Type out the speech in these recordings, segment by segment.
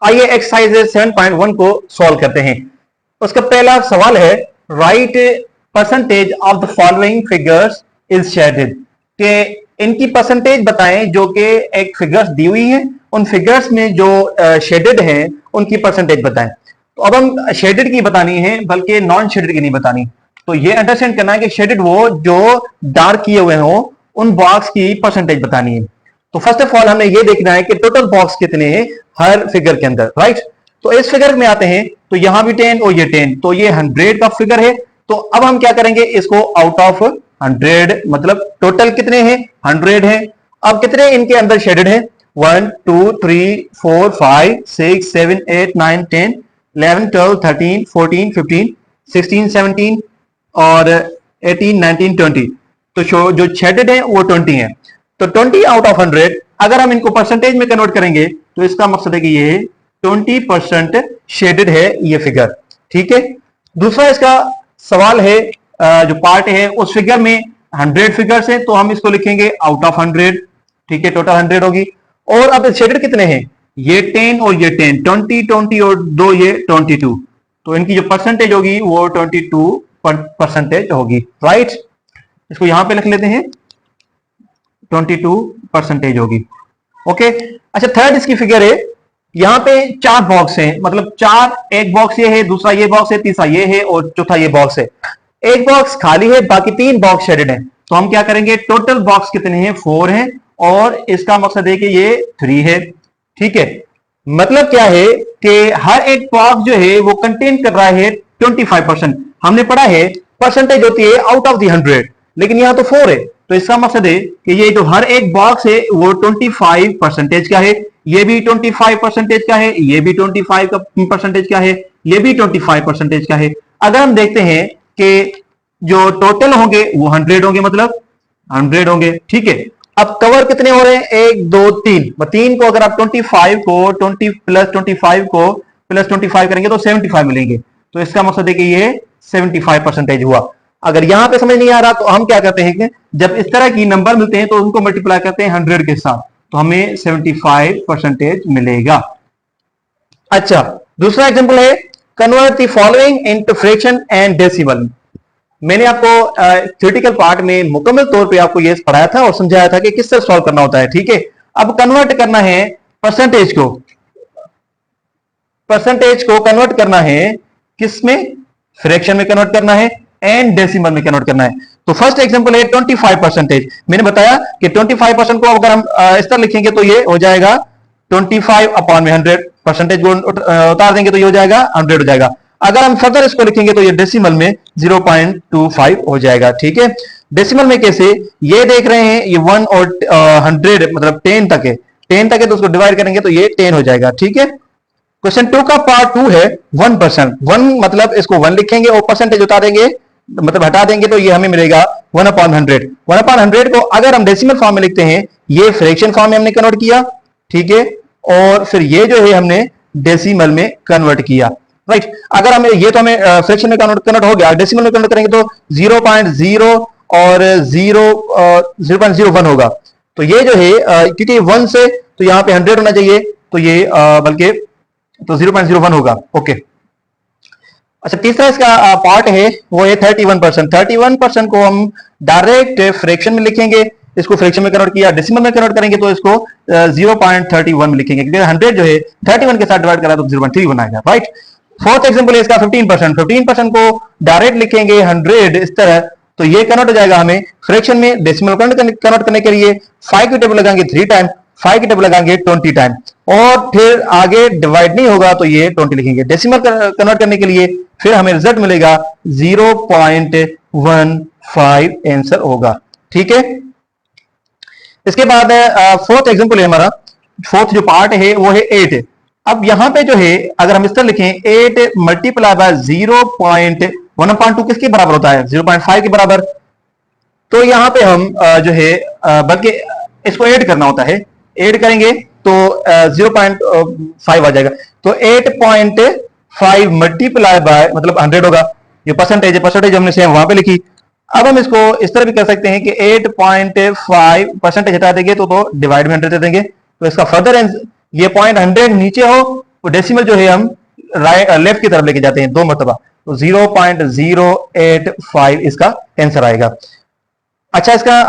आइए एक्सरसाइज 7.1 को सॉल्व करते हैं। उसका पहला सवाल है right percentage of the following figures is shaded, कि इनकी परसेंटेज बताएं जो कि एक फिगर्स दी हुई है, उन फिगर्स में जो शेडेड हैं उनकी परसेंटेज बताएं। तो अब हम शेडेड की बतानी है बल्कि नॉन शेडेड की नहीं बतानी। तो ये अंडरस्टैंड करना है कि शेडेड वो जो डार्क किए हुए हो उन बॉक्स की परसेंटेज बतानी है। तो फर्स्ट ऑफ ऑल हमें ये देखना है कि टोटल बॉक्स कितने हैं हर फिगर के अंदर, राइट। तो इस फिगर में आते हैं तो यहां भी 10 और ये 10, तो ये 100 का फिगर है। तो अब हम क्या करेंगे, इसको आउट ऑफ 100 मतलब टोटल कितने हैं 100 है। अब कितने इनके अंदर शेडेड है 1 2 3 4 5 6 7 8 9 10 11 12 13 14 15 16 17 और 18 19 20। तो जो शेडेड है वो 20 है। तो 20 आउट ऑफ 100 अगर हम इनको परसेंटेज में कन्वर्ट करेंगे तो इसका मकसद है कि ये 20% शेडेड है ये फिगर, ठीक है। दूसरा इसका सवाल है जो पार्ट है उस फिगर में 100 फिगर्स है तो हम इसको लिखेंगे आउट ऑफ 100, ठीक है, टोटल 100 होगी। और अब शेडेड कितने हैं, ये 10 और ये 10, 20 20 और 2 ये 22, तो इनकी जो परसेंटेज होगी वो 22% होगी, राइट। इसको यहां पे लिख लेते हैं 22% होगी, ओके। अच्छा, थर्ड इसकी फिगर है, यहां पे 4 बॉक्स हैं, मतलब 4, एक बॉक्स ये है, दूसरा ये बॉक्स है, तीसरा ये है और चौथा ये बॉक्स है। एक बॉक्स खाली है, बाकी 3 बॉक्स शेडेड है। तो हम क्या करेंगे, टोटल बॉक्स कितने हैं 4 हैं और इसका मकसद है कि ये 3 है, ठीक है। मतलब क्या है कि हर एक बॉक्स जो है वो कंटेन कर रहा है 25%। हमने पढ़ा है परसेंटेज होती है आउट ऑफ द 100, लेकिन यहां तो 4 है, तो इसका मकसद है कि ये जो हर एक बॉक्स है वो 25% का है, ये भी 25% का है, ये भी 25% का है, ये भी 25% का है। अगर हम देखते हैं कि जो टोटल होंगे वो 100 होंगे, मतलब 100 होंगे, ठीक है। अब कवर कितने हो रहे हैं 1 2 3, 3 को अगर आप 25 को 20 प्लस 25 को प्लस 25 करेंगे तो 75 मिलेंगे। तो इसका मकसद है कि ये 75% हुआ। अगर यहां पे समझ नहीं आ रहा तो हम क्या करते हैं कि जब इस तरह की नंबर मिलते हैं तो उनको मल्टीप्लाई करते हैं 100 के साथ, तो हमें 75% मिलेगा। अच्छा, दूसरा एग्जांपल है convert the following into fraction and decimal. मैंने आपको थ्योरेटिकल पार्ट में मुकम्मल तौर पे आपको ये पढ़ाया था और समझाया था कि किस तरह सॉल्व करना होता है, ठीक है। अब कन्वर्ट करना है परसेंटेज को कन्वर्ट करना है किस में, फ्रैक्शन में कन्वर्ट करना है एंड डेसिमल में कन्वर्ट करना है। तो फर्स्ट एग्जांपल है 25%। मैंने बताया कि 25% को अगर हम इस तरह लिखेंगे तो ये हो जाएगा 25/100, परसेंटेज को उतार देंगे तो ये हो जाएगा 100 हो जाएगा। अगर हम फर्दर इसको लिखेंगे तो ये डेसिमल में 0.25 हो जाएगा, ठीक है। डेसिमल में कैसे, ये देख रहे हैं ये 1 और 100 मतलब 10 तक है, 10 तक है तो उसको डिवाइड करेंगे तो ये 10 हो जाएगा, ठीक है। क्वेश्चन 2 का पार्ट 2 है 1%। 1 मतलब इसको 1 लिखेंगे और परसेंटेज उतार देंगे मतलब हटा देंगे तो ये हमें मिलेगा 1/100। 1/100 को अगर हम डेसिमल फॉर्म में लिखते हैं, ये फ्रैक्शन फॉर्म में हमने कन्वर्ट किया, ठीक है, और फिर ये जो है हमने डेसिमल में कन्वर्ट किया, राइट। अगर हमें ये तो हमें फ्रैक्शन में कन्वर्ट हो गया, डेसिमल में कन्वर्ट करेंगे तो 0.0 और 0.01 होगा। तो ये जो है क्योंकि 1 से तो यहां पे 100 होना चाहिए, तो ये बल्कि तो 0.01 होगा, ओके। अच्छा, तीसरा इसका पार्ट है वो है 31%। 31% को हम डायरेक्ट फ्रैक्शन में लिखेंगे, इसको फ्रैक्शन में कन्वर्ट किया, डेसिमल में कन्वर्ट करेंगे तो इसको 0.31 में लिखेंगे, क्योंकि 100 जो है 31 के साथ डिवाइड करा तो 0.31 आएगा, राइट। फोर्थ एग्जांपल है इसका 15%। 15% को डायरेक्ट लिखेंगे 100 इस तरह, तो ये कन्वर्ट हो जाएगा हमें फ्रैक्शन में। डेसिमल कन्वर्ट करने के लिए 5 की टेबल लगाएंगे 3 टाइम, 5 की टेबल लगाएंगे 20 टाइम, और फिर आगे डिवाइड नहीं होगा तो ये 20 लिखेंगे। डेसिमल कन्वर्ट करने के लिए फिर हमें रिजल्ट मिलेगा 0.15 आंसर होगा, ठीक है। इसके बाद फोर्थ एग्जांपल है हमारा, फोर्थ जो पार्ट है वो है 8। अब यहां पे जो है अगर हम इस तरह लिखें 8 मल्टीप्लाई बाय 0.1/2 किसके बराबर होता है 0.5 के बराबर। तो यहां पे हम जो है बल्कि इसको ऐड करना होता है, ऐड करेंगे तो 0.5 आ जाएगा। तो 8.5 मल्टीप्लाई बाय मतलब 100 होगा, ये परसेंटेज है, परसेंटेज हमने सेम वहां पे लिखी। अब हम इसको इस तरह भी कर सकते हैं कि 8.5 परसेंटेज हटा देंगे तो डिवाइड में 100 दे देंगे, तो इसका फर्दर ये 100 नीचे हो डेसिमल जो है हम लेफ्ट की तरफ लेके जाते हैं 2 मरतबा, तो 0.085 इसका आंसर आएगा। अच्छा, इसका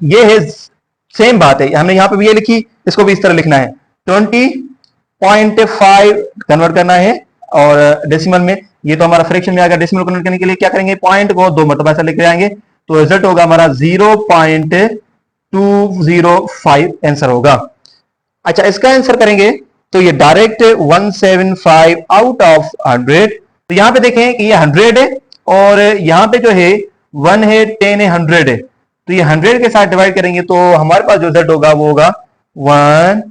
ये है, सेम बात है, हमने यहां पे भी ये लिखी, इसको भी इस तरह लिखना है, 20.5 कन्वर्ट करना है, और डेसिमल में ये तो हमारा फ्रैक्शन में आएगा। डेसिमल कन्वर्ट करने के लिए क्या करेंगे, पॉइंट को 2 मरतबा ऐसा लेके आएंगे, तो रिजल्ट होगा हमारा 0.205 आंसर होगा। अच्छा, इसका आंसर करेंगे तो ये डायरेक्ट 175 आउट ऑफ 100। तो यहां पे देखें कि ये 100 है, और यहां पे जो है 1 है, 10 है, 100 है, तो ये 100 के साथ डिवाइड करेंगे तो हमारे पास जो रिजल्ट होगा वो होगा 1,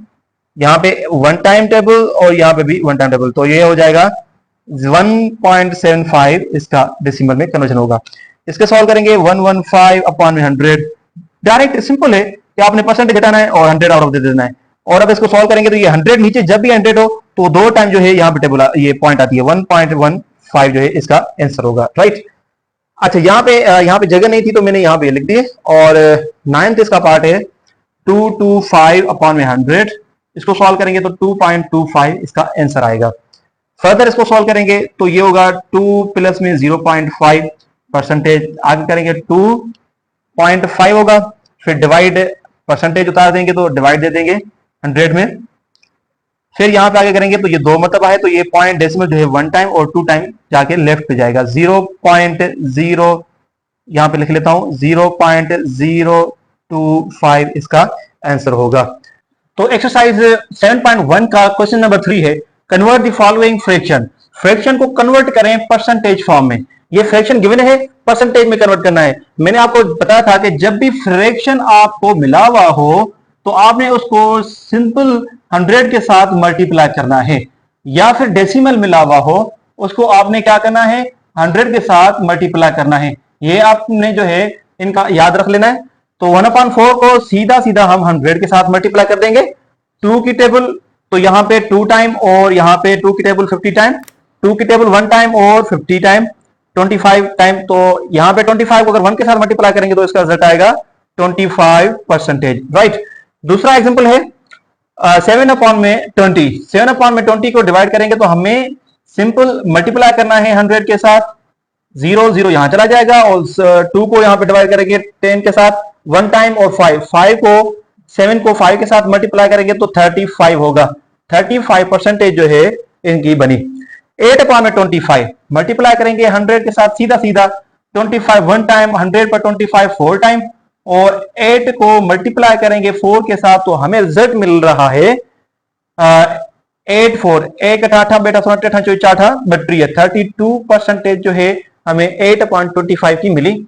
यहां पे 1 टाइम टेबल और यहां पे भी 1 टाइम टेबल, तो ये हो जाएगा 1.75 इसका डेसिमल में कन्वर्जन होगा। इसके सॉल्व करेंगे 115 अपॉन में 100, डायरेक्ट सिंपल है कि आपने परसेंटेज घटाना है और 100 आउट ऑफ दे देना है। और अब इसको सॉल्व करेंगे तो ये 100 नीचे जब भी 100 हो तो 2 टाइम जो है यहाँ पे टेबल ये पॉइंट आती है, 1.15 जो है इसका आंसर होगा, राइट। अच्छा, यहाँ पे जगह नहीं थी तो मैंने यहाँ पे लिख दिए। और 9th इसका पार्ट है 225 अपॉन में 100, इसको सॉल्व करेंगे तो 2.25 इसका आंसर आएगा। फर्दर इसको सॉल्व करेंगे तो ये होगा 2 प्लस में 0.5 परसेंटेज, आगे करेंगे 2.5 होगा, फिर डिवाइड परसेंटेज उतार देंगे तो डिवाइड दे देंगे 100 में, फिर यहां पे आगे करेंगे तो ये 2 मरतबा है, तो ये पॉइंट डेसिमल जो है 1 टाइम और 2 टाइम जाके लेफ्ट पे जाएगा, 0.0 यहां पे लिख लेता हूं, 0.025 इसका आंसर होगा। तो एक्सरसाइज 7.1 का क्वेश्चन नंबर 3 है, convert the following fraction. Fraction को कन्वर्ट करें परसेंटेज फॉर्म में। ये फ्रैक्शन गिवन है, परसेंटेज में कन्वर्ट करना है। मैंने आपको बताया था कि जब भी फ्रैक्शन आपको मिला हुआ हो तो आपने उसको सिंपल 100 के साथ मल्टीप्लाई करना है, या फिर डेसिमल मिला हुआ हो उसको आपने क्या करना है, 100 के साथ मल्टीप्लाई करना है। ये आपने जो है इनका याद रख लेना है। तो 1/4 को सीधा सीधा हम 100 के साथ मल्टीप्लाई कर देंगे। 2 की टेबल तो यहाँ पे 2 टाइम और यहाँ पे 2 की टेबल 50 टाइम, 2 की टेबल 1 टाइम और 50 टाइम 25 टाइम, तो यहाँ पे 25 को अगर 1 के साथ मल्टीप्लाई करेंगे तो इसका रिजल्ट आएगा 25%, राइट। दूसरा एग्जांपल है 7/20, 7/20 को डिवाइड करेंगे तो हमें सिंपल मल्टीप्लाई करना है 100 के साथ, 0 0 यहां चला जाएगा, और 2 को यहां पे डिवाइड करेंगे 10 के साथ 1 टाइम, और 5 को 7 को 5 के साथ मल्टीप्लाई करेंगे तो 35 होगा। 35% जो है इनकी बनी। 8/25 मल्टीप्लाई करेंगे 100 के साथ सीधा सीधा, 25 1 टाइम, 100 पर 25 4 टाइम, और 8 को मल्टीप्लाई करेंगे 4 के साथ तो हमें रिजल्ट मिल रहा है 8 4 1 8 बेटा 8 32% जो है हमें 8/25 की मिली।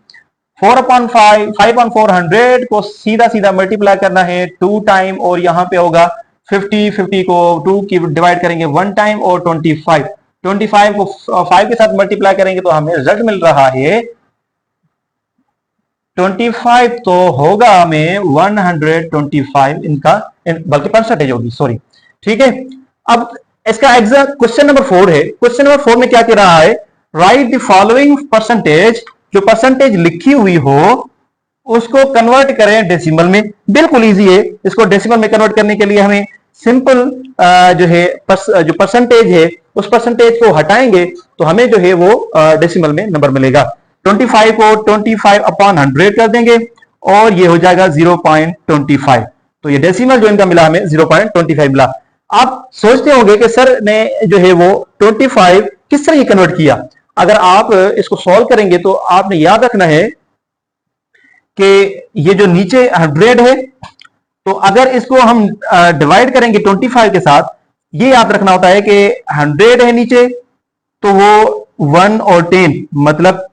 4/5 5/400 को सीधा सीधा मल्टीप्लाई करना है 2 टाइम, और यहां पे होगा 50 को 2 की डिवाइड करेंगे 1 टाइम, और 25 को 5 के साथ मल्टीप्लाई करेंगे तो हमें रिजल्ट मिल रहा है 25, तो होगा हमें 125 इनका, बल्कि परसेंटेज होगी, सॉरी, ठीक है। अब इसका एग्जैक्ट क्वेश्चन नंबर 4 है। क्वेश्चन नंबर 4 में क्या कह रहा है, राइट द फॉलोइंग परसेंटेज, जो परसेंटेज लिखी हुई हो उसको कन्वर्ट करें डेसिमल में। बिल्कुल इजी है, इसको डेसिमल में कन्वर्ट करने के लिए हमें सिंपल जो है जो परसेंटेज है उस परसेंटेज को हटाएंगे तो हमें जो है वो डेसिमल में नंबर मिलेगा। 25 को 25/100 कर देंगे और ये हो जाएगा 0.25। तो ये डेसिमल जो इनका मिला हमें 0.25 मिला। आप सोचते होंगे कि सर ने जो है वो 25 किस तरह कन्वर्ट किया। अगर आप इसको सॉल्व करेंगे तो आपने याद रखना है कि ये जो नीचे 100 है, तो अगर इसको हम डिवाइड करेंगे 25 के साथ, ये याद रखना होता है कि 100 है नीचे तो वो 1 और 10 मतलब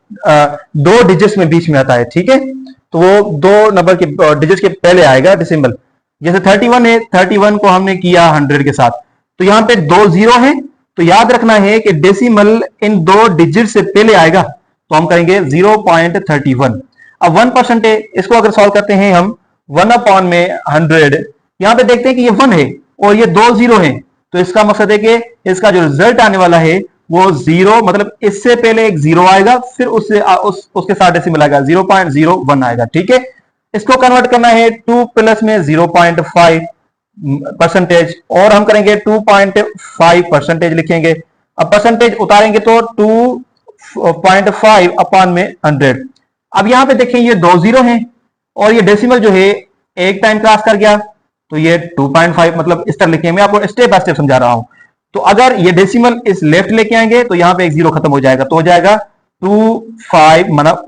2 डिजिट्स में बीच में आता है, ठीक है। तो वो 2 नंबर के डिजिट्स के पहले आएगा डेसिमल। जैसे 31 है, 31 को हमने किया 100 के साथ, तो यहां पे 2 0 है, तो याद रखना है कि डेसिमल इन 2 डिजिट से पहले आएगा, तो हम करेंगे 0.31। अब 1% है, इसको अगर सॉल्व करते हैं हम 1/100, यहां पे देखते हैं कि ये 1 है और ये 2 0 है, तो इसका मकसद है कि इसका जो रिजल्ट आने वाला है वो 0, मतलब इससे पहले एक 0 आएगा, फिर उसके साथ डेसिमल आएगा 0.01 आएगा, ठीक है। इसको कन्वर्ट करना है 2 प्लस में 0.5, परसेंटेज, और हम करेंगे 2.5% लिखेंगे। अब परसेंटेज उतारेंगे तो 2.5 अपॉन में 100। अब यहां पे देखें ये 2 जीरो हैं और ये डेसिमल जो है एक टाइम क्रॉस कर गया, तो ये 2.5 मतलब इस तरह लिखेंगे। मैं आपको स्टेप बाय स्टेप समझा रहा हूं। तो अगर ये डेसिमल इस लेफ्ट लेके आएंगे तो यहां पे एक जीरो खत्म हो जाएगा, तो हो जाएगा 25 मतलब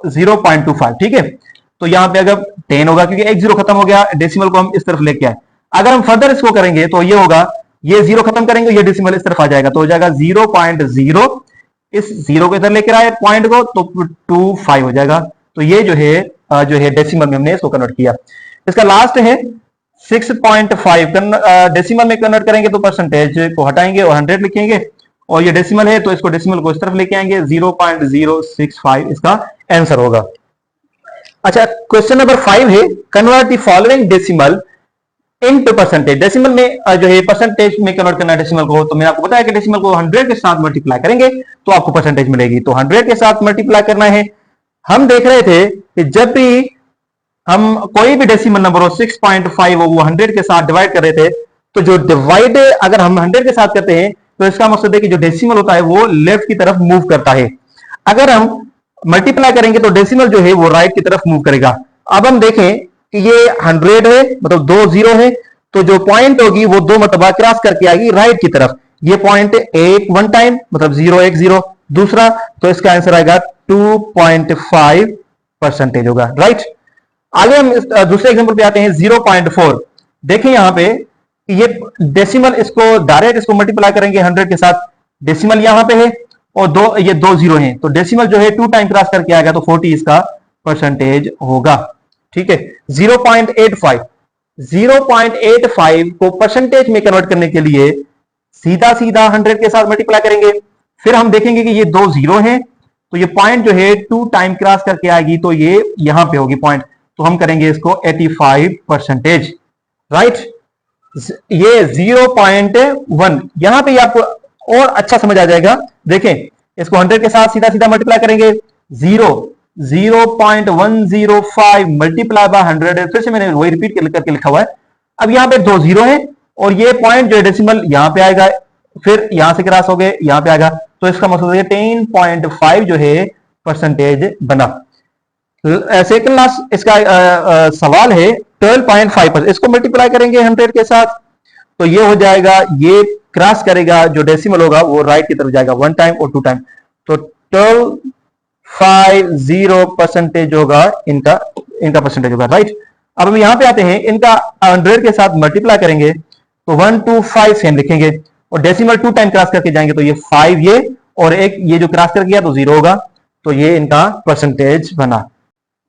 0.25, ठीक है। तो यहां पे अगर 10 होगा क्योंकि एक जीरो खत्म हो गया, डेसिमल को हम इस तरफ लेके आए। अगर हम फर्दर इसको करेंगे तो ये होगा, ये जीरो खत्म करेंगे, ये डेसिमल इस तरफ आ जाएगा, तो हो जाएगा 0.0, इस जीरो को इधर लेकर आए पॉइंट को, तो 25 हो जाएगा। तो ये जो है डेसिमल में हमने इसको कन्वर्ट किया। इसका लास्ट है 6.5, डेसिमल में कन्वर्ट करेंगे तो परसेंटेज को हटाएंगे और 100 लिखेंगे, और ये डेसिमल है तो इसको डेसिमल को इस तरफ लेके आएंगे, 0.065 इसका आंसर होगा। अच्छा, क्वेश्चन नंबर 5 है, convert the following decimal into percentage. Decimal में जो है परसेंटेज में कन्वर्ट करना है डेसिमल को, तो मैंने आपको बताया कि डेसिमल को 100 के साथ मल्टीप्लाई करेंगे तो आपको परसेंटेज मिलेगी, तो 100 के साथ मल्टीप्लाई करना है। हम देख रहे थे कि जब भी हम कोई भी डेसिमल नंबर हो 6.5 हो वो 100 के साथ डिवाइड कर रहे थे, तो जो डिवाइड अगर हम 100 के साथ करते हैं तो इसका मकसद है कि जो डेसिमल होता है वो लेफ्ट की तरफ मूव करता है। अगर हम मल्टीप्लाई करेंगे तो डेसिमल जो है वो राइट की तरफ मूव करेगा। अब हम देखें कि ये 100 है, मतलब 2 जीरो है, तो जो पॉइंट होगी वो 2 मरतबा क्रॉस करके आएगी राइट की तरफ। ये पॉइंट एक वन टाइम मतलब 0 1 0, दूसरा, तो इसका आंसर आएगा 2.5% होगा, राइट। आगे हम दूसरे एग्जांपल पे आते हैं, 0.4। देखिए यहां पे ये डेसिमल, इसको डायरेक्ट इसको मल्टीप्लाई करेंगे 100 के साथ, डेसिमल यहां पे है और ये 2 जीरो हैं, तो डेसिमल जो है 2 टाइम क्रॉस करके आएगा, तो 40 इसका परसेंटेज होगा, ठीक है। 0.85 को परसेंटेज में कन्वर्ट करने के लिए सीधा सीधा 100 के साथ मल्टीप्लाई करेंगे। फिर हम देखेंगे कि ये 2 जीरो हैं, तो ये पॉइंट जो है 2 टाइम क्रॉस करके आएगी, तो ये यहां पे होगी पॉइंट, तो हम करेंगे इसको 85%, राइट। ये 0.1 यहां पे आपको और अच्छा समझ आ जाएगा। देखें, इसको 100 के साथ सीधा सीधा मल्टीप्लाई करेंगे, 0.105 मल्टीप्लाई बाय 100, फिर से मैंने वही रिपीट करके लिखा हुआ है। अब यहां पे 2 जीरो है और ये पॉइंट जो है डेसिमल यहां पे आएगा, फिर यहां से क्रॉस हो गए यहां पे आएगा, तो इसका मतलब है 10.5 जो है परसेंटेज बना। सेकंड लास्ट इसका सवाल है 12.5, इसको मल्टीप्लाई करेंगे 100 के साथ, तो ये हो जाएगा, ये क्रॉस करेगा, जो डेसिमल होगा वो राइट की तरफ जाएगा 1 टाइम और 2 टाइम, तो 12.50% होगा इनका परसेंटेज होगा, राइट। अब हम यहां पे आते हैं, इनका 100 के साथ मल्टीप्लाई करेंगे तो 125 सेम लिखेंगे और डेसिमल 2 टाइम क्रॉस करके जाएंगे, तो ये 5 ये और एक ये जो क्रॉस कर गया तो 0 होगा, तो ये इनका परसेंटेज बना।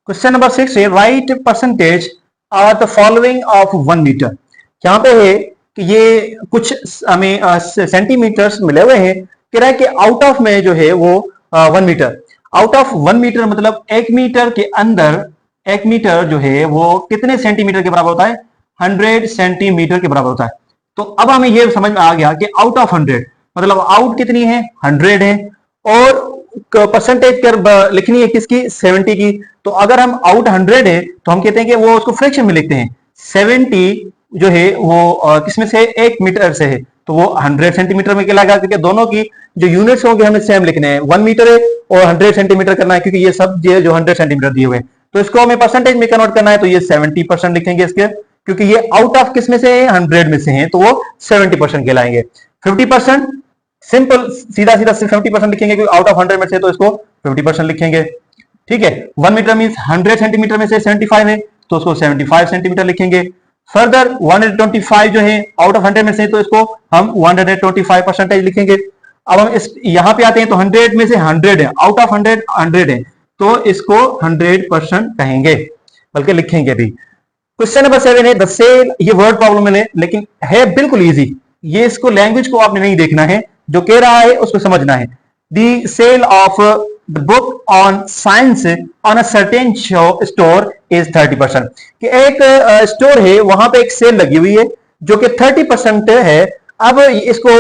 क्वेश्चन नंबर 6 है, right percentage are the following of 1 metre. यहां पे है कि ये कुछ हमें सेंटीमीटर्स मिले हुए हैं, कह रहा है कि आउट ऑफ में जो है वो 1 मीटर, आउट ऑफ 1 मीटर मतलब 1 मीटर के अंदर 1 मीटर जो है वो कितने सेंटीमीटर के बराबर होता है, 100 सेंटीमीटर के बराबर होता है। तो अब हमें ये समझ में आ गया कि आउट ऑफ 100 मतलब आउट कितनी है, 100 है, और परसेंटेज कर लिखनी है किसकी, 70 की। तो अगर हम आउट 100 है तो हम कहते हैं कि वो उसको फ्रैक्शन में लिखते हैं, 70 जो है वो किसमें से, 1 मीटर से है, तो वो 100 सेंटीमीटर में कहलाएगा, क्योंकि दोनों की जो यूनिट्स होंगे हमें सेम लिखने हैं, 1 मीटर है और 100 सेंटीमीटर करना है, क्योंकि ये सब जो 100 सेंटीमीटर दिए हुए हैं, तो इसको हमें परसेंटेज में कन्वर्ट करना है, तो ये 70% लिखेंगे इसके, क्योंकि ये आउट ऑफ किस में से है, 100 में से है, तो वो 70% कहलाएंगे। 50% सिंपल, सीधा सीधा 50% लिखेंगे, क्योंकि आउट ऑफ 100 में से, तो इसको 50% लिखेंगे, ठीक है। 1 मीटर मींस 100 सेंटीमीटर में से 75 है, तो उसको 75 सेंटीमीटर लिखेंगे। फर्दर 125 जो है आउट ऑफ 100 में से, तो इसको हम 125% लिखेंगे। अब हम इस यहां पे आते हैं, तो 100 में से 100 है, आउट ऑफ 100 100 है, तो इसको 100% कहेंगे, बल्कि लिखेंगे भी। क्वेश्चन नंबर 7 है, द सेल, ये वर्ड प्रॉब्लम है लेकिन है बिल्कुल इजी, ये इसको लैंग्वेज को आपने नहीं देखना है, जो कह रहा है उसको समझना है। The sale of the book on science on a certain store is 30%, कि एक स्टोर है वहां पे एक सेल लगी हुई है जो कि 30% है। अब इसको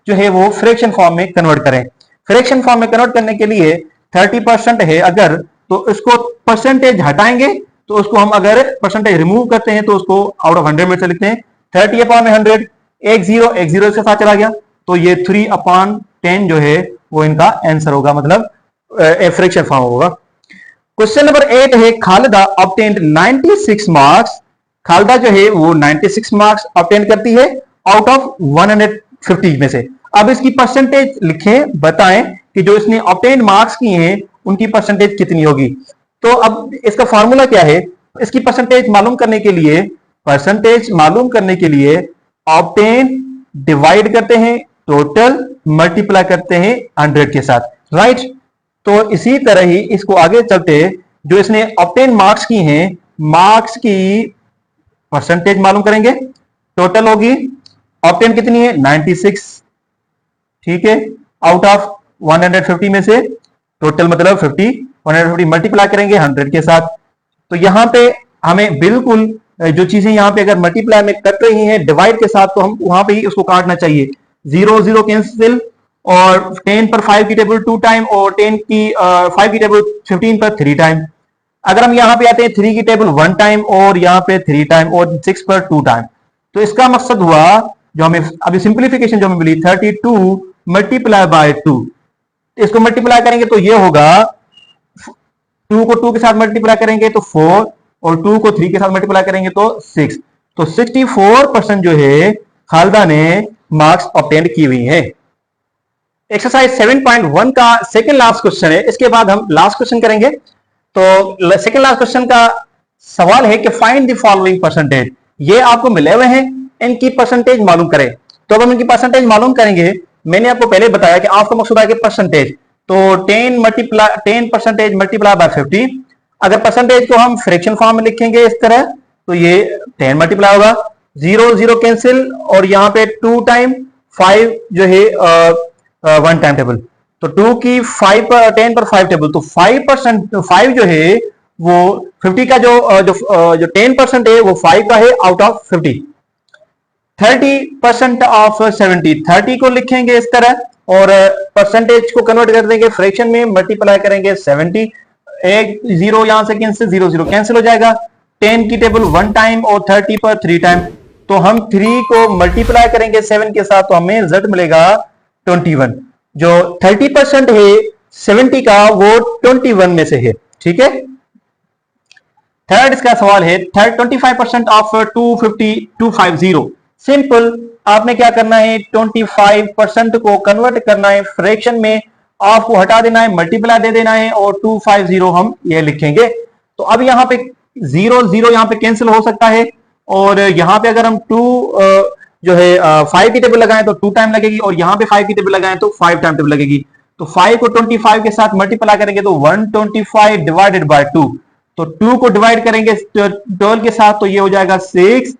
जो है वो फ्रैक्शन फॉर्म में कन्वर्ट करें। फ्रैक्शन फॉर्म में कन्वर्ट करने के लिए 30% है अगर, तो इसको परसेंटेज हटाएंगे, तो उसको हम अगर परसेंटेज रिमूव करते हैं तो उसको आउट ऑफ 100 में से लिखते हैं, 30/100, एक जीरो इसके साथ चला गया, तो ये 3/10 जो है वो इनका आंसर होगा, मतलब फ्रैक्शन फॉर्म होगा। क्वेश्चन नंबर 8 है, खालिदा ऑब्टेन्ड 96 मार्क्स। खालिदा जो है वो 96 मार्क्स ऑब्टेन करती है आउट ऑफ 150 में से। अब इसकी परसेंटेज लिखें, बताएं कि जो इसने ऑब्टेन मार्क्स किए हैं उनकी परसेंटेज कितनी होगी। तो अब इसका फॉर्मूला क्या है, इसकी परसेंटेज मालूम करने के लिए ऑब्टेन डिवाइड करते हैं टोटल, मल्टीप्लाई करते हैं 100 के साथ, राइट। तो इसी तरह ही इसको आगे चलते, जो इसने ऑब्टेन मार्क्स की हैं, मार्क्स की परसेंटेज मालूम करेंगे। टोटल होगी, ऑब्टेन कितनी है 96, ठीक है, आउट ऑफ 150 में से टोटल मतलब 50, 150 मल्टीप्लाई करेंगे 100 के साथ। तो यहां पे हमें बिल्कुल जो चीजें यहां पे अगर मल्टीप्लाई में कट रही हैं डिवाइड के साथ, तो हम वहां पे ही उसको काटना चाहिए। 0 0 कैंसिल, और 10 पर 5 की टेबल 2 टाइम, और 10 की 5 की टेबल 15 पर 3 टाइम। अगर हम यहां पे आते हैं 3 की टेबल 1 टाइम, और यहां पे 3 टाइम, और 6 पर 2 टाइम, तो इसका मकसद हुआ जो हमें अभी सिंप्लीफिकेशन जो हमें मिली 32 मल्टीप्लाई बाय 2, इसको मल्टीप्लाई करेंगे तो ये होगा, 2 को 2 के साथ मल्टीप्लाई करेंगे तो 4, और 2 को 3 के साथ मल्टीप्लाई करेंगे तो 6। तो 64% जो है खालिदा ने मार्क्स ऑब्टेन की हुई है। एक्सरसाइज 7.1 का सेकंड लास्ट क्वेश्चन है, इसके बाद हम लास्ट क्वेश्चन करेंगे। तो सेकंड लास्ट क्वेश्चन का सवाल है कि फाइंड द फॉलोइंग परसेंटेज। ये आपको मिले हुए हैं, इनकी परसेंटेज मालूम करें। तो अब हम इनकी परसेंटेज मालूम करेंगे। मैंने आपको पहले बताया कि आपका मकसद है कि परसेंटेज, तो 10% मल्टीप्लाई बाय 50। अगर परसेंटेज को हम फ्रैक्शन फॉर्म में लिखेंगे इस तरह, तो ये 10 मल्टीप्लाई होगा, 0 0 कैंसिल, और यहां पे 2 टाइम 5 जो है 1 टाइम टेबल, तो 2 की 5 पर 10 पर 5 टेबल, तो 5% 5 जो है वो 50 का जो 10% है वो 5 का है आउट ऑफ 50। 30% ऑफ 70, 30 को लिखेंगे इस तरह, और परसेंटेज को कन्वर्ट कर देंगे फ्रैक्शन में, मल्टीप्लाई करेंगे 70, एक जीरो यहां से कैंसिल, 0 0 कैंसिल हो जाएगा। 10 की टेबल 1 टाइम, और 30 पर 3 टाइम, तो हम 3 को मल्टीप्लाई करेंगे 7 के साथ, तो हमें रिजल्ट मिलेगा 21। जो 30% है 70 का वो 21 में से है, ठीक है। थर्ड इसका सवाल है, 25% ऑफ 250। सिंपल, आपने क्या करना है, 25% को कन्वर्ट करना है फ्रैक्शन में, ऑफ को हटा देना है, मल्टीप्लाई दे देना है, और 250 हम ये लिखेंगे। तो अब यहां पे 0 0 यहां पे कैंसिल हो सकता है, और यहां पे अगर हम 2 जो है 5 की टेबल लगाएं तो 2 टाइम लगेगी, और यहां पे 5 की टेबल लगाएं तो 5 टाइम टेबल लगेगी। तो 5 को 25 के साथ मल्टीप्लाई करेंगे तो 125 डिवाइडेड बाय 2, तो 2 को डिवाइड करेंगे 12 के साथ, तो ये हो जाएगा 6,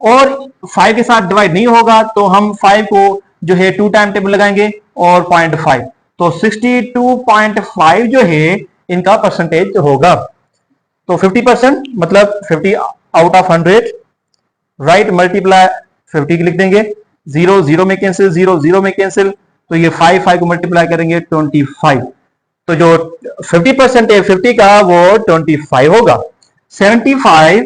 और 5 के साथ डिवाइड नहीं होगा, तो हम 5 को जो है 2 टाइम टेबल लगाएंगे, और 0.5, तो 62.5 जो है इनका परसेंटेज होगा। तो 50% मतलब 50 आउट ऑफ 100, राइट, मल्टीप्लाई 50 लिख देंगे, 0 0 में कैंसिल, 0 0 में कैंसिल, तो ये 5 को मल्टीप्लाई करेंगे 25, तो जो 50% है 50 का वो 25 होगा। 75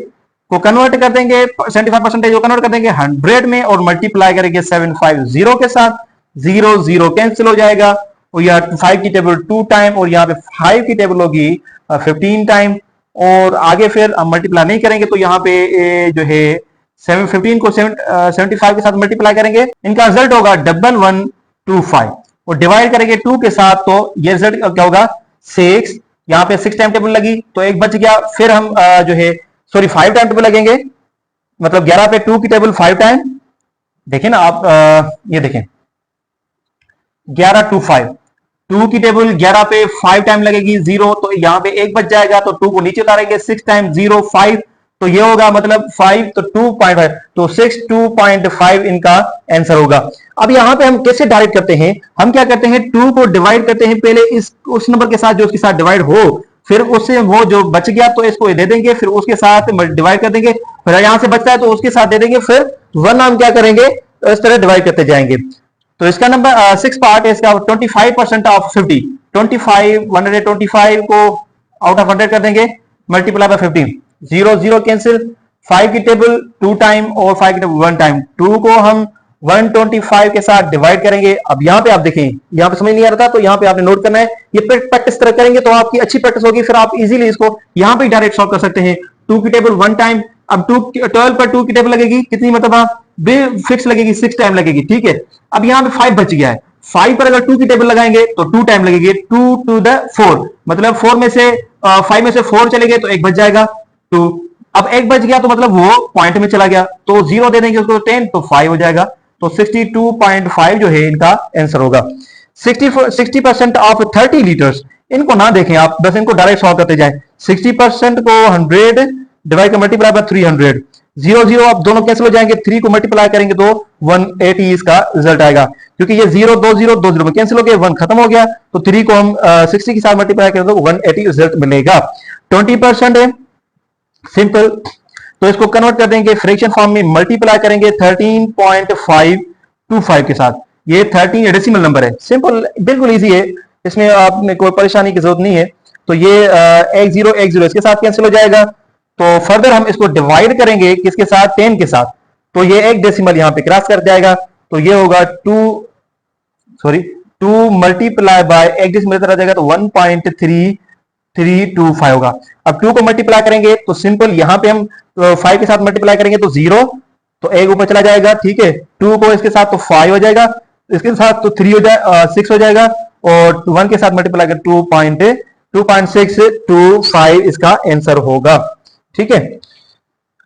को कन्वर्ट कर देंगे, 75% को कन्वर्ट कर देंगे 100 में, और मल्टीप्लाई करेंगे 750 के साथ, 0 0 कैंसिल हो जाएगा, और यहाँ 5 की टेबल 2 टाइम, और यहाँ पे 5 की टेबल होगी 15 टाइम, और आगे फिर हम मल्टीप्लाई नहीं करेंगे, तो यहाँ पे जो है 715 को 75 के साथ मल्टीप्लाई करेंगे, इनका रिजल्ट होगा 1125, और डिवाइड करेंगे 2 के साथ, तो ये रिजल्ट क्या होगा 6, यहाँ पे 6 टाइम टेबल लगी, तो एक बच गया। फिर हम जो है 5 टाइम टेबल लगेंगे, मतलब 11 पे 2 की टेबल 5 टाइम, देखें ना आप, ये देखें 11 2 5, 2 की टेबल 11 पे 5 टाइम लगेगी, 0, तो यहाँ पे एक बच जाएगा, तो 2 को नीचे उतारेंगे, 6 टाइम 0 5, तो ये होगा मतलब 5, तो 2.5, तो 62.5 इनका आंसर होगा। अब यहां पे हम कैसे डायरेक्ट करते हैं, हम क्या करते हैं 2 को डिवाइड करते हैं पहले उस नंबर के साथ जो उसके साथ डिवाइड हो, फिर उससे वो जो बच गया तो इसको दे देंगे, फिर उसके साथ डिवाइड कर देंगे, फिर यहां से बचता है तो उसके साथ दे देंगे, फिर 1 हम क्या करेंगे इस तरह डिवाइड करते जाएंगे। तो इसका नंबर 6 पार्ट है इसका, 25% ऑफ 50, 125 को आउट ऑफ 100 कर देंगे, मल्टीप्लाई बाय 15, 0 0 कैंसिल, 5 की टेबल 2 टाइम और 5 की टेबल 1 टाइम। 2 को हम 125 के साथ डिवाइड करेंगे। अब यहाँ पे आप देखें, यहाँ पे समझ नहीं आ रहा था तो यहाँ पे आपने नोट करना है। ये प्रैक्टिस तरह करेंगे तो आपकी अच्छी प्रैक्टिस होगी, फिर आप इजीली इसको यहाँ पे डायरेक्ट सॉल्व कर सकते हैं। 2 की टेबल 1 टाइम, अब 12 पर 2 की टेबल लगेगी कितनी, मतलब आप फिक्स लगेगी 6 टाइम लगेगी, ठीक है। अब यहाँ पे 5 बच गया है, 5 पर अगर 2 की टेबल लगाएंगे तो 2 टाइम लगेगी, 2 टू द 4, मतलब 4 में से 5 में से 4 चले गए तो एक बच जाएगा 2। अब एक बच गया तो मतलब वो पॉइंट में चला गया, तो 0 दे देंगे उसको 10 तो 5 हो जाएगा। तो 62.5 जो है इनका आंसर होगा। 60% ऑफ 30 लीटर्स, इनको ना देखें आप, बस इनको डायरेक्ट सॉल्व करते जाए। 60% को 100 डिवाइड मल्टीप्लाई बाय 300, 0 आप दोनों कैंसिल हो जाएंगे, 3 को मल्टीप्लाई करेंगे तो 180 इसका रिजल्ट आएगा, क्योंकि ये 0 2 0 में कैंसिल हो गया, 1 खत्म हो गया, तो 3 को हम 60 के साथ मल्टीप्लाई करें तो 180 रिजल्ट मिलेगा। 20% है, सिंपल, तो इसको कन्वर्ट कर देंगे फ्रैक्शन फॉर्म में, मल्टीप्लाई करेंगे 13.525 के साथ। ये 13 डेसिमल नंबर है, सिंपल बिल्कुल इजी है, इसमें आपने कोई परेशानी की जरूरत नहीं है। तो ये 10 इसके साथ कैंसिल हो जाएगा। तो फर्दर हम इसको डिवाइड करेंगे किसके साथ, 10 के साथ, तो ये एक डेसिमल यहां पे क्रॉस कर जाएगा, तो ये होगा 2 मल्टीप्लाई बाय एक डेसिमल तरह जाएगा तो 1.3325 होगा। अब 2 को मल्टीप्लाई करेंगे तो सिंपल यहां पे हम 5 के साथ मल्टीप्लाई करेंगे तो 0, तो एक ऊपर चला जाएगा, ठीक है। 2 को इसके साथ तो 5 हो जाएगा, इसके साथ तो 3 हो जाएगा, 6 हो जाएगा, और 1 के साथ मल्टीप्लाई कर 2.625 इसका आंसर होगा, ठीक है।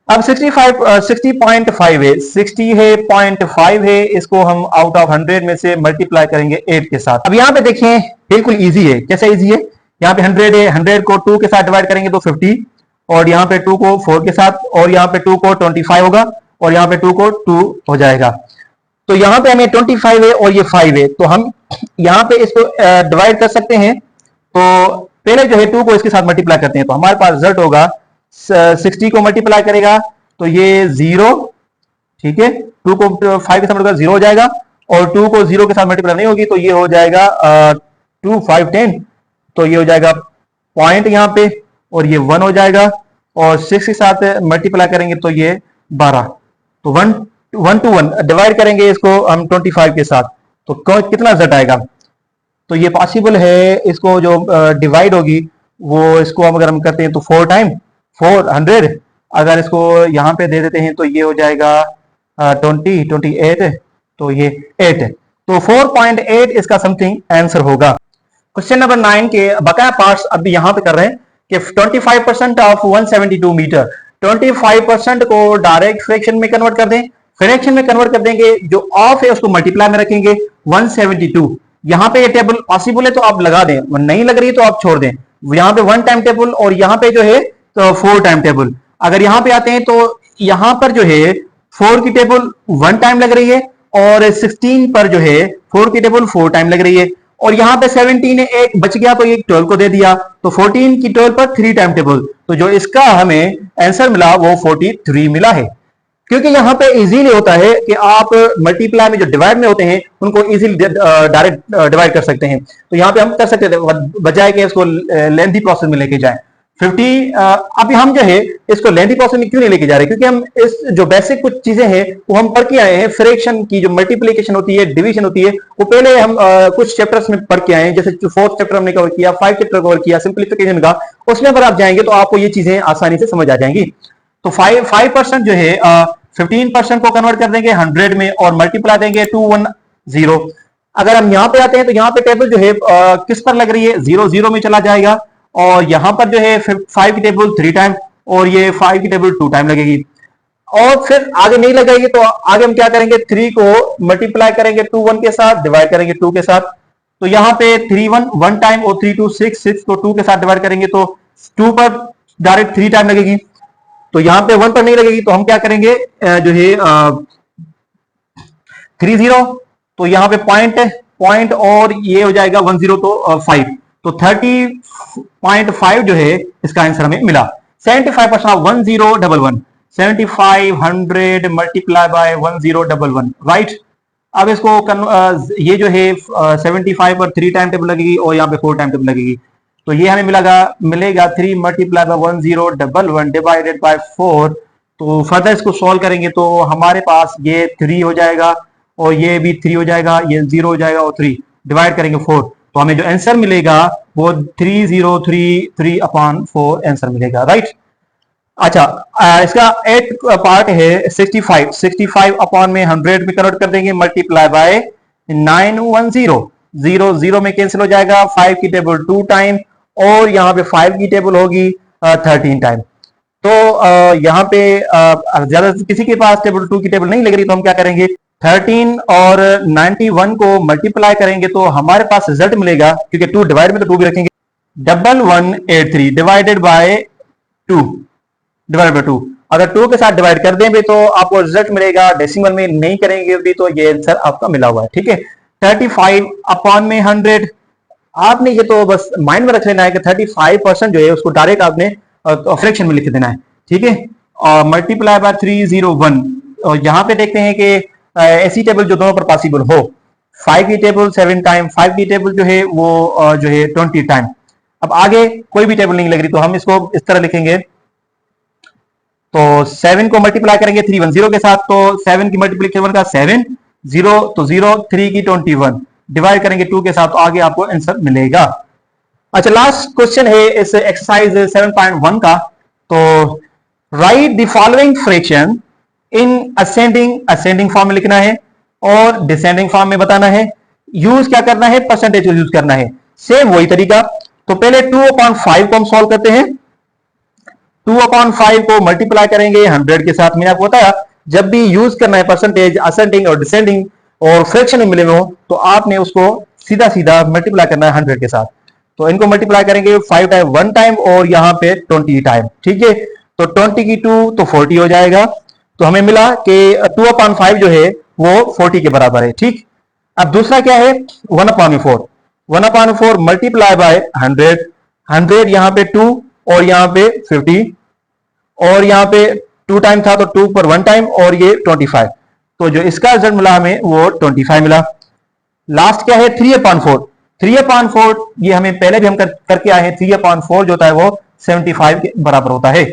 अब 60.5 है, 60.5 है, इसको हम आउट ऑफ 100 में से मल्टीप्लाई करेंगे 8 के साथ। अब यहाँ पे देखें बिल्कुल इजी है, कैसे इजी है, यहाँ पे 100 है, 100 को 2 के साथ डिवाइड करेंगे तो 50, और यहाँ पे 2 को 4 के साथ, और यहाँ पे 2 को 25 होगा, और यहाँ पे 2 को 2 हो जाएगा। तो यहाँ पे हमें 25 है और ये 5 है, तो हम यहाँ पे इसको डिवाइड कर सकते हैं। तो पहले जो है 2 को इसके साथ मल्टीप्लाई करते हैं, तो हमारे पास रिजल्ट होगा 60 को मल्टीप्लाई करेगा तो ये 0, ठीक है, 2 को 5 के साथ मल्टीप्लाई 0 हो जाएगा, और 2 को 0 के साथ मल्टीप्लाई नहीं होगी तो ये हो जाएगा 2 5 10, तो ये हो जाएगा पॉइंट यहाँ पे, और ये 1 हो जाएगा, और 6 के साथ मल्टीप्लाई करेंगे तो ये 12, तो 1 to 1 डिवाइड करेंगे इसको हम 25 के साथ, तो कितना रिजल्ट आएगा। तो ये पॉसिबल है, इसको जो डिवाइड होगी वो, इसको हम अगर हम करते हैं तो 4 टाइम 400, अगर इसको यहाँ पे दे देते हैं तो ये हो जाएगा 28, तो ये 8 है, तो 4.8 इसका समथिंग आंसर होगा। क्वेश्चन नंबर 9 के बकाया पार्ट्स अभी यहाँ पे कर रहे हैं कि 25% ऑफ 172 मीटर, 25% को डायरेक्ट फ्रैक्शन में कन्वर्ट कर दें, फ्रैक्शन में कन्वर्ट कर देंगे, जो ऑफ है उसको मल्टीप्लाई में रखेंगे 172। यहाँ पे ये टेबल पॉसिबल है तो आप लगा दें, नहीं लग रही है तो आप छोड़ दें। यहाँ पे 1 टाइम टेबल और यहाँ पे जो है तो 4 टाइम टेबल। अगर यहाँ पे आते हैं तो यहाँ पर जो है 4 की टेबल 1 टाइम लग रही है, और 16 पर जो है 4 की टेबल 4 टाइम लग रही है, और यहाँ पे 17 है, एक बच गया तो ये 12 को दे दिया, तो 14 की 12 पर 3 टाइम टेबल, तो जो इसका हमें आंसर मिला वो 43 मिला है। क्योंकि यहाँ पे इजीली होता है कि आप मल्टीप्लाई में जो डिवाइड में होते हैं उनको इजीली डायरेक्ट डिवाइड कर सकते हैं, तो यहाँ पे हम कर सकते हैं बजाय के इसको लेंथी प्रोसेस में लेके जाएं 50। अभी हम जो है इसको लेंथी प्रोसेस में क्यों नहीं लेके जा रहे, क्योंकि हम इस जो बेसिक कुछ चीजें हैं वो हम पढ़ के आए हैं। फ्रैक्शन की जो मल्टीप्लिकेशन होती है, डिवीजन होती है, वो पहले हम कुछ चैप्टर्स में पढ़ के आए हैं, जैसे 4th चैप्टर हमने कवर किया, 5 चैप्टर कवर किया सिंप्लीफिकेशन का, उसमें अगर आप जाएंगे तो आपको ये चीजें आसानी से समझ आ जाएंगी। तो 5% जो है 15% को कन्वर्ट कर देंगे 100 में और मल्टीप्लाई देंगे 210। अगर हम यहाँ पे आते हैं तो यहाँ पे टेबल जो है किस पर लग रही है, 0 0 में चला जाएगा, और यहाँ पर जो है 5 की टेबल 3 टाइम, और ये 5 की टेबल 2 टाइम लगेगी, और फिर आगे नहीं लगाएगी तो आगे हम क्या करेंगे, 3 को मल्टीप्लाई करेंगे 2 1 के साथ, डिवाइड करेंगे 2 के साथ, तो यहाँ पे 3 1 टाइम और 3 2 6 को 2 के साथ डिवाइड करेंगे तो 2 पर डायरेक्ट 3 टाइम लगेगी, तो यहाँ पे 1 पर नहीं लगेगी, तो हम क्या करेंगे जो है 30, तो यहाँ पे पॉइंट और ये हो जाएगा 10 तो 5, तो 30.5 जो है इसका आंसर हमें मिला। 75% ऑफ 1011, 7500 मल्टीप्लाई बाय 1011, राइट। अब इसको ये जो है 75 पर 3 टाइम टेबल लगेगी और यहाँ पे 4 टाइम टेबल लगेगी, तो ये हमें मिलेगा 3 मल्टीप्लाई बाय 1011 डिवाइडेड बाय 4, तो फर्दर इसको सॉल्व करेंगे तो हमारे पास ये 3 हो जाएगा और ये भी 3 हो जाएगा, ये 0 हो जाएगा और 3 डिवाइड करेंगे 4, तो हमें जो आंसर मिलेगा वो 3033/4 आंसर मिलेगा, राइट। अच्छा, इसका 8 पार्ट है 65 अपॉन में 100 में कन्वर्ट कर देंगे, मल्टीप्लाई बाय 910, 0 में कैंसिल हो जाएगा, 5 की टेबल 2 टाइम और यहाँ पे 5 की टेबल होगी 13 टाइम। तो यहाँ पे ज्यादा किसी के पास टेबल 2 की टेबल नहीं लग रही तो हम क्या करेंगे, 13 और 91 को मल्टीप्लाई करेंगे तो हमारे पास रिजल्ट मिलेगा, क्योंकि 2 डिवाइड में तो 2 भी रखेंगे, 1183 डिवाइडेड बाय 2 डिवाइड बाय 2। अगर 2 के साथ डिवाइड कर देंगे तो आपको रिजल्ट मिलेगा, डेसिमल में नहीं करेंगे भी तो ये आंसर आपका मिला हुआ है, ठीक है। 35 अपॉन में 100, आपने ये तो बस माइंड में रख लेना है कि 35% जो है उसको डायरेक्ट आपने फ्रैक्शन में लिख देना है, ठीक है। और मल्टीप्लाई बाय 301, और यहाँ पे देखते हैं कि ऐसी टेबल जो दोनों पर पॉसिबल हो, 5 की टेबल 7 टाइम, 5 की टेबल जो है वो जो है 20 टाइम। अब आगे कोई भी टेबल नहीं लग रही तो हम इसको इस तरह लिखेंगे, तो 7 को मल्टीप्लाई करेंगे 310 के साथ, तो 7 की मल्टीप्लीकेशन का 7, 0 तो 0, 3 की 21 डिवाइड करेंगे 2 के साथ, तो आगे आपको आंसर मिलेगा। अच्छा, लास्ट क्वेश्चन है इस एक्सरसाइज 7.1 का, तो right the following fraction in ascending form में लिखना है और डिसेंडिंग फॉर्म में बताना है। यूज क्या करना है, परसेंटेज यूज करना है, सेम वही तरीका। तो पहले 2/5 को हम सॉल्व करते हैं, 2/5 को मल्टीप्लाई करेंगे 100 के साथ। मैंने आपको बताया जब भी यूज करना है परसेंटेज असेंडिंग और डिसेंडिंग और फ्रैक्शन में मिले हुए हो तो आपने उसको सीधा सीधा मल्टीप्लाई करना है 100 के साथ। तो इनको मल्टीप्लाई करेंगे 5 टाइम 1 टाइम और यहाँ पे 20 टाइम, ठीक है। तो 20 की 2 तो 40 हो जाएगा, तो हमें मिला कि 2/5 जो है वो 40 के बराबर है, ठीक। अब दूसरा क्या है, 1/4, 1/4 मल्टीप्लाई बाय 100, 100 यहाँ पे 2 और यहाँ पे 50 और यहाँ पे 2 टाइम था तो 2 पर 1 टाइम और ये 25, तो जो इसका रिजल्ट मिला हमें वो 25 मिला। लास्ट क्या है, 3/4, 3/4 ये हमें पहले भी हम करके आए हैं, 3/4 जो होता है वो 75 के बराबर होता है,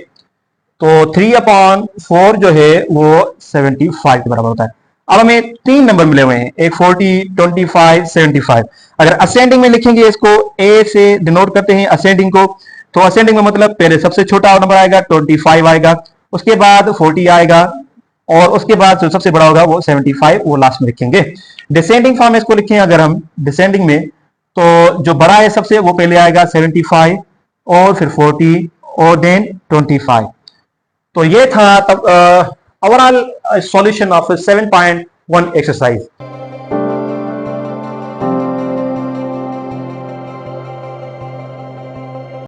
तो 3/4 जो है वो 75 के बराबर होता है। अब हमें 3 नंबर मिले हुए हैं, एक 40, 25, 75। अगर असेंडिंग में लिखेंगे इसको ए से डिनोट करते हैं असेंडिंग को, तो असेंडिंग में मतलब पहले सबसे छोटा नंबर आएगा 25 आएगा, उसके बाद 40 आएगा और उसके बाद जो सबसे बड़ा होगा वो 75, वो लास्ट में लिखेंगे। डिसेंडिंग फॉर्म में इसको लिखें अगर हम डिसेंडिंग में, तो जो बड़ा है सबसे वो पहले आएगा 75 और फिर 40 और देन 25। तो ये था ओवरऑल सॉल्यूशन ऑफ 7.1 एक्सरसाइज।